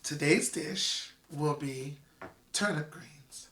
Today's dish will be turnip greens.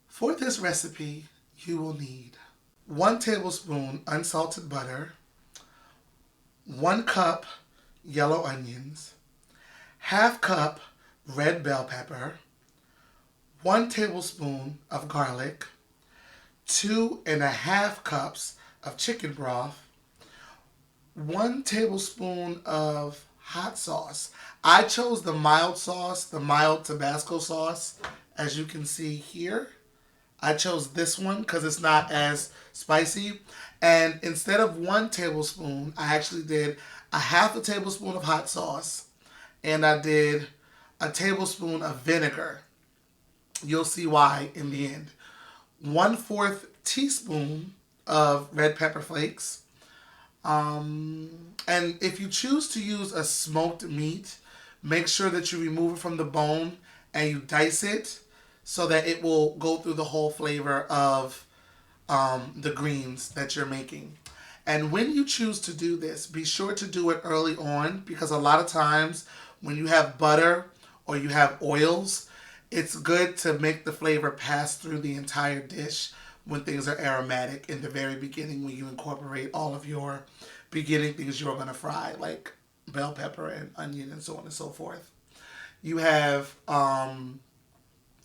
For this recipe, you will need 1 tablespoon unsalted butter, 1 cup yellow onions, half cup red bell pepper, 1 tablespoon of garlic, 2.5 cups of chicken broth, 1 tablespoon of hot sauce. I chose the mild sauce, the mild Tabasco sauce, as you can see here. I chose this one because it's not as spicy. And instead of 1 tablespoon, I actually did a half a tablespoon of hot sauce. And I did a tablespoon of vinegar. You'll see why in the end. 1/4 teaspoon of red pepper flakes. And if you choose to use a smoked meat, make sure that you remove it from the bone and you dice it, so that it will go through the whole flavor of the greens that you're making. And when you choose to do this, be sure to do it early on, because a lot of times when you have butter or you have oils, it's good to make the flavor pass through the entire dish when things are aromatic in the very beginning, when you incorporate all of your beginning things you're going to fry, like bell pepper and onion and so on and so forth. You have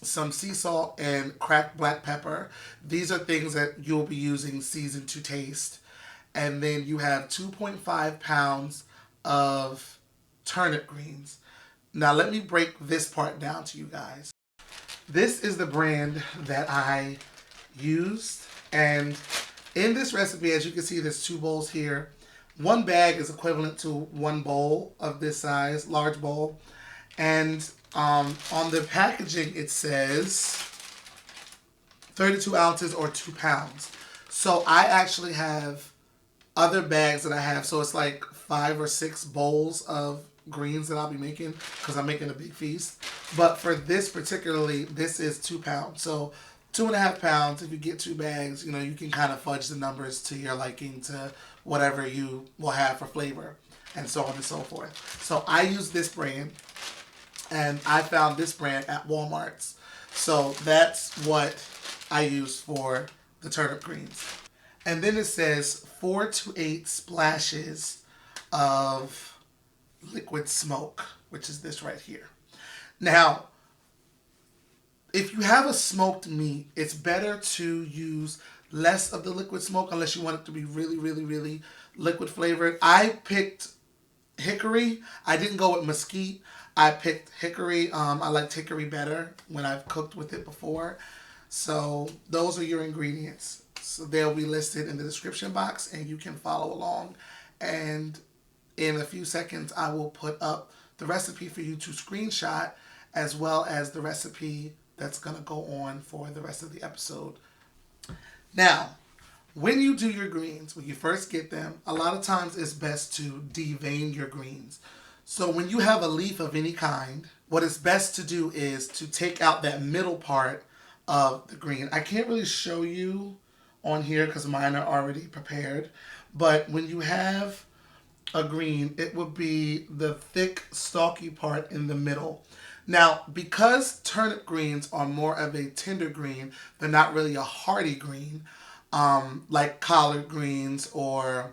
some sea salt and cracked black pepper. These are things that you'll be using seasoned to taste. And then you have 2.5 pounds of turnip greens. Now let me break this part down to you guys. This is the brand that I used. And in this recipe, as you can see, there's 2 bowls here. 1 bag is equivalent to 1 bowl of this size, large bowl. And on the packaging, it says 32 ounces or 2 pounds. So I actually have other bags that I have. So it's like 5 or 6 bowls of greens that I'll be making, because I'm making a big feast. But for this particularly, this is 2 pounds. So 2.5 pounds. If you get 2 bags, you know, you can kind of fudge the numbers to your liking, to whatever you will have for flavor, and so on and so forth. So I use this brand. And I found this brand at Walmart's. So that's what I use for the turnip greens. And then it says 4 to 8 splashes of liquid smoke, which is this right here. Now, if you have a smoked meat, it's better to use less of the liquid smoke, unless you want it to be really, really, really liquid flavored. I picked hickory. I didn't go with mesquite. I picked hickory. I liked hickory better when I've cooked with it before. So those are your ingredients. So they'll be listed in the description box, and you can follow along. And in a few seconds, I will put up the recipe for you to screenshot, as well as the recipe that's going to go on for the rest of the episode. Now, when you do your greens, when you first get them, a lot of times it's best to devein your greens. So when you have a leaf of any kind, what it's best to do is to take out that middle part of the green. I can't really show you on here because mine are already prepared. But when you have a green, it would be the thick, stalky part in the middle. Now, because turnip greens are more of a tender green, they're not really a hearty green, like collard greens or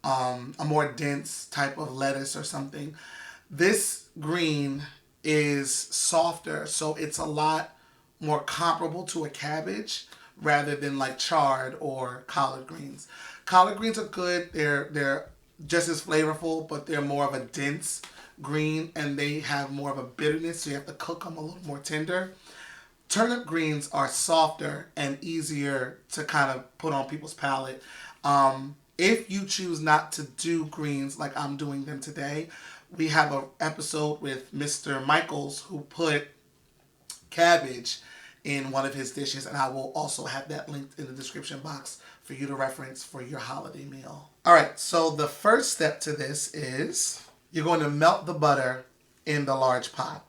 a more dense type of lettuce or something. This green is softer, so it's a lot more comparable to a cabbage rather than like chard or collard greens. Collard greens are good. They're just as flavorful, but they're more of a dense green, and they have more of a bitterness, so you have to cook them a little more tender. Turnip greens are softer and easier to kind of put on people's palate. If you choose not to do greens like I'm doing them today, we have an episode with Mr. Michaels who put cabbage in one of his dishes, and I will also have that linked in the description box for you to reference for your holiday meal. All right, so the first step to this is you're going to melt the butter in the large pot.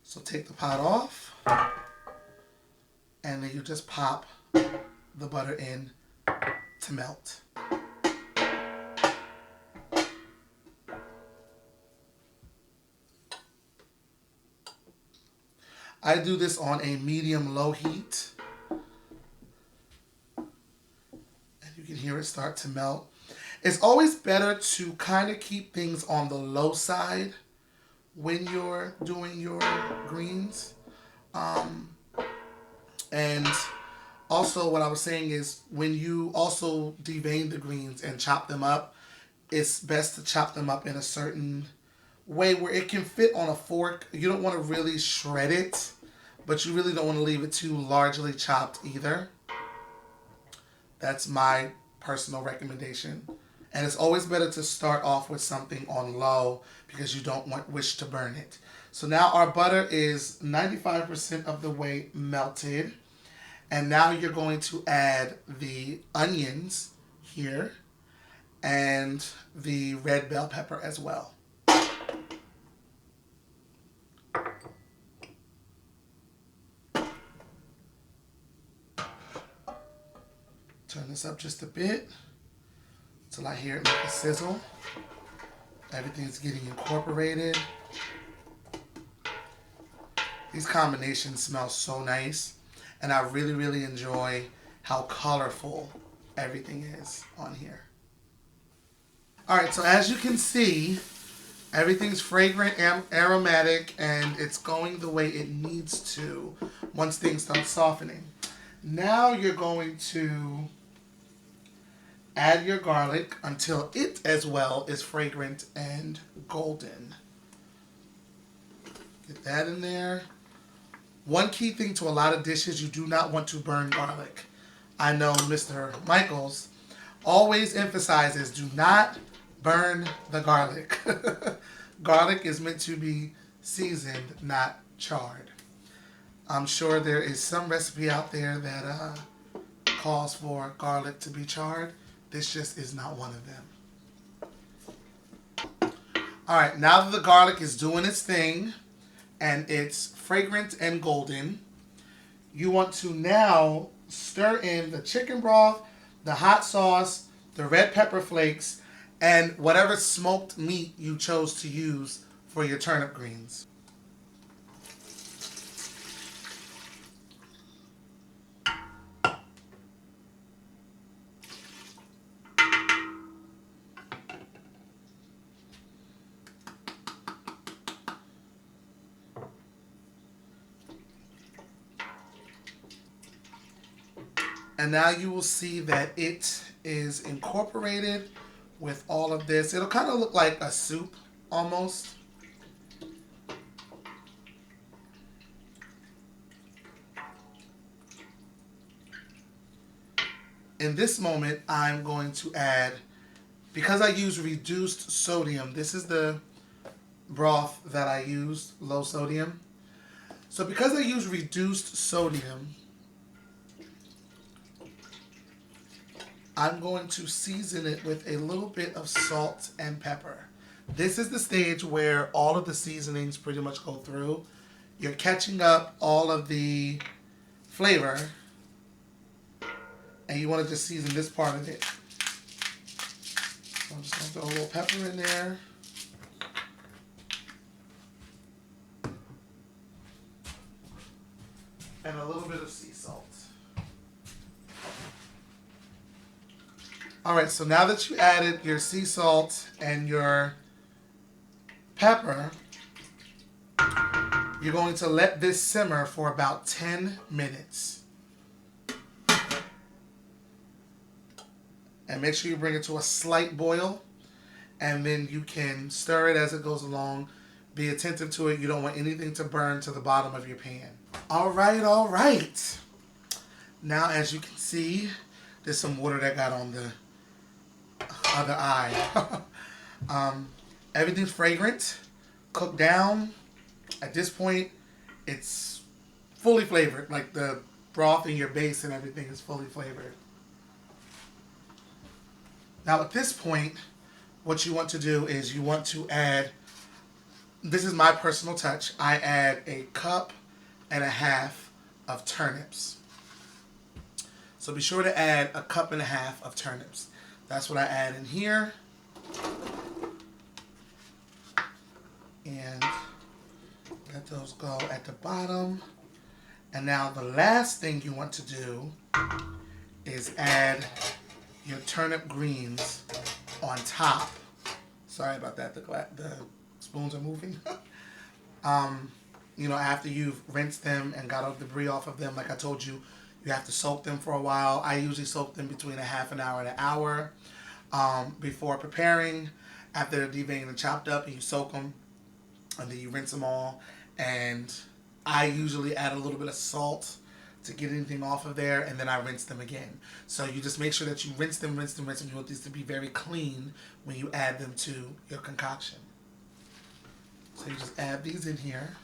So take the pot off, and then you just pop the butter in to melt. I do this on a medium-low heat. And you can hear it start to melt. It's always better to kind of keep things on the low side when you're doing your greens. And also what I was saying is when you also devein the greens and chop them up, it's best to chop them up in a certain way where it can fit on a fork. You don't want to really shred it, but you really don't want to leave it too largely chopped either. That's my personal recommendation. And it's always better to start off with something on low because you don't wish to burn it. So now our butter is 95% of the way melted. And now you're going to add the onions here and the red bell pepper as well. Turn this up just a bit until I hear it make a sizzle. Everything's getting incorporated. These combinations smell so nice, and I really, really enjoy how colorful everything is on here. All right, so as you can see, everything's fragrant and aromatic, and it's going the way it needs to once things start softening. Now you're going to add your garlic until it as well is fragrant and golden. Get that in there. One key thing to a lot of dishes, you do not want to burn garlic. I know Mr. Michaels always emphasizes do not burn the garlic. Garlic is meant to be seasoned, not charred. I'm sure there is some recipe out there that calls for garlic to be charred. This just is not one of them. All right, now that the garlic is doing its thing and it's fragrant and golden, you want to now stir in the chicken broth, the hot sauce, the red pepper flakes, and whatever smoked meat you chose to use for your turnip greens. And now you will see that it is incorporated with all of this. It'll kind of look like a soup almost. In this moment, I'm going to add, because I use reduced sodium, this is the broth that I use, low sodium. So because I use reduced sodium, I'm going to season it with a little bit of salt and pepper. This is the stage where all of the seasonings pretty much go through. You're catching up all of the flavor, and you want to just season this part of it. So I'm just going to throw a little pepper in there. And a little bit of sea salt. All right, so now that you added your sea salt and your pepper, you're going to let this simmer for about 10 minutes. And make sure you bring it to a slight boil, and then you can stir it as it goes along. Be attentive to it. You don't want anything to burn to the bottom of your pan. All right, all right. Now, as you can see, there's some water that got on the other eye. Everything's fragrant, cooked down. At this point, it's fully flavored. Like the broth in your base and everything is fully flavored. Now at this point, what you want to do is you want to add, this is my personal touch, I add a cup and a half of turnips. So be sure to add a cup and a half of turnips. That's what I add in here. And let those go at the bottom. And now the last thing you want to do is add your turnip greens on top. Sorry about that, the spoons are moving. You know, after you've rinsed them and got all the debris off of them, like I told you, you have to soak them for a while. I usually soak them between a half an hour and an hour before preparing. After they're deveined and chopped up, and you soak them, and then you rinse them all. And I usually add a little bit of salt to get anything off of there, and then I rinse them again. So you just make sure that you rinse them. You want these to be very clean when you add them to your concoction. So you just add these in here.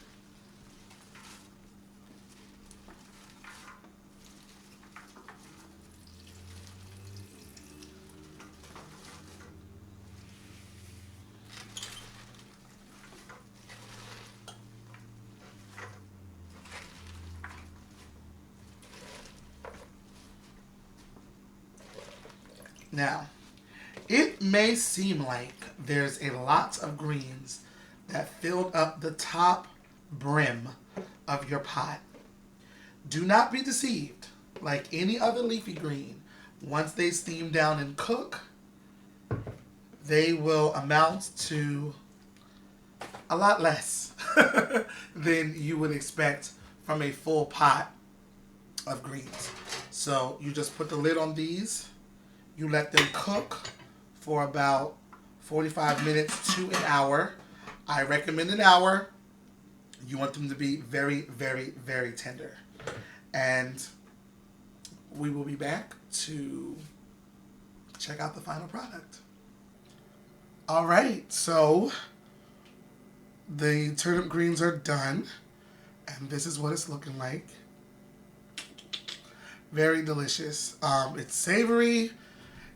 Now, it may seem like there's a lot of greens that filled up the top brim of your pot. Do not be deceived. Like any other leafy green, once they steam down and cook, they will amount to a lot less than you would expect from a full pot of greens. So you just put the lid on these. You let them cook for about 45 minutes to an hour. I recommend an hour. You want them to be very, very, very tender. And we will be back to check out the final product. All right, so the turnip greens are done. And this is what it's looking like. Very delicious. It's savory.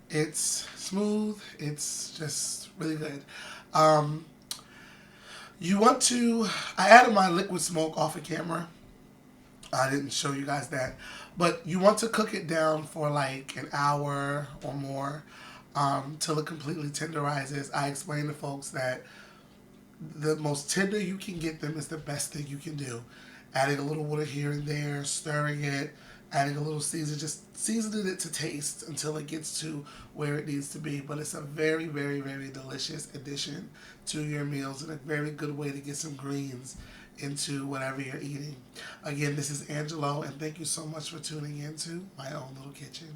It's smooth. It's just really good. You want to, I added my liquid smoke off of camera. I didn't show you guys that. But you want to cook it down for like an hour or more till it completely tenderizes. I explained to folks that the most tender you can get them is the best thing you can do. Adding a little water here and there, stirring it, adding a little season, just seasoning it to taste until it gets to where it needs to be. But it's a very, very, very delicious addition to your meals and a very good way to get some greens into whatever you're eating. Again, this is Angelo, and thank you so much for tuning in to My Own Little Kitchen.